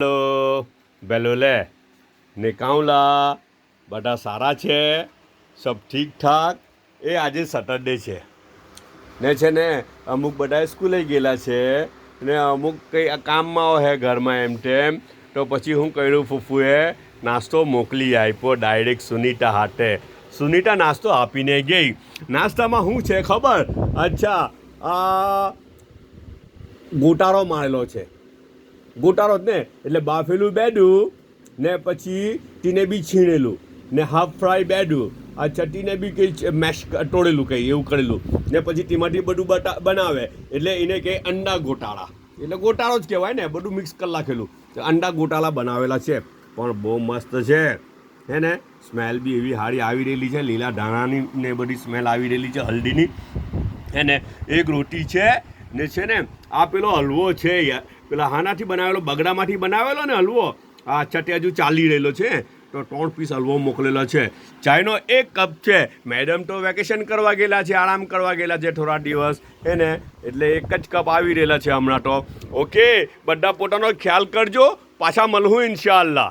Hello बेलोले निकाउला बड़ा सारा છે सब ठीक ठाक એ આજે સેટરડે છે ને અમુક બધા સ્કૂલે ગયેલા છે ને અમુક કંઈ કામમાં હે ઘરમાં એમ તેમ તો પછી હું કર્યું ફૂફુએ નાસ્તો મોકલી આપ્યો ડાયરેક્ટ સુનીતા હાથે સુનીતા નાસ્તો આપીને ગઈ નાસ્તામાં શું છે ખબર અચ્છા આ ગોટાળો મારેલો છે ગોટાળો જ ને એટલે બાફેલું બેડું ને પછી ટીનેબી છીણેલું ને હાફ ફ્રાય બેડું અચ્છા ટીનેબી કંઈ મેશ તોડેલું કંઈ એવું કરેલું ને પછી તેમાંથી બધું બનાવે એટલે એને કહે અંડા ગોટાળા એટલે ગોટાળો જ કહેવાય ને બધું મિક્સ કરી નાખેલું અંડા ગોટાળા બનાવેલા છે પણ બહુ મસ્ત છે હે ને સ્મેલ બી એવી સારી આવી રહેલી છે લીલા ધાણાની ને બધી સ્મેલ આવી રહેલી છે હલ્દીની હે ને એક રોટી છે ને આ પેલો હલવો છે યાર પેલા હાનાથી બનાવેલો બગડામાંથી બનાવેલો ને હલવો આ છઠે હજુ ચાલી રહેલો છે તો 3 પીસ હલવો મોકલેલો છે ચાયનો 1 કપ છે મેડમ તો વેકેશન કરવા ગયેલા છે આરામ કરવા ગયેલા છે થોડા દિવસ હે ને એટલે 1 જ કપ આવી રહેલા છે હમણાં તો ઓકે બધા પોતાનો ખ્યાલ કરજો પાછા મળું ઇન્શાઅલ્લાહ.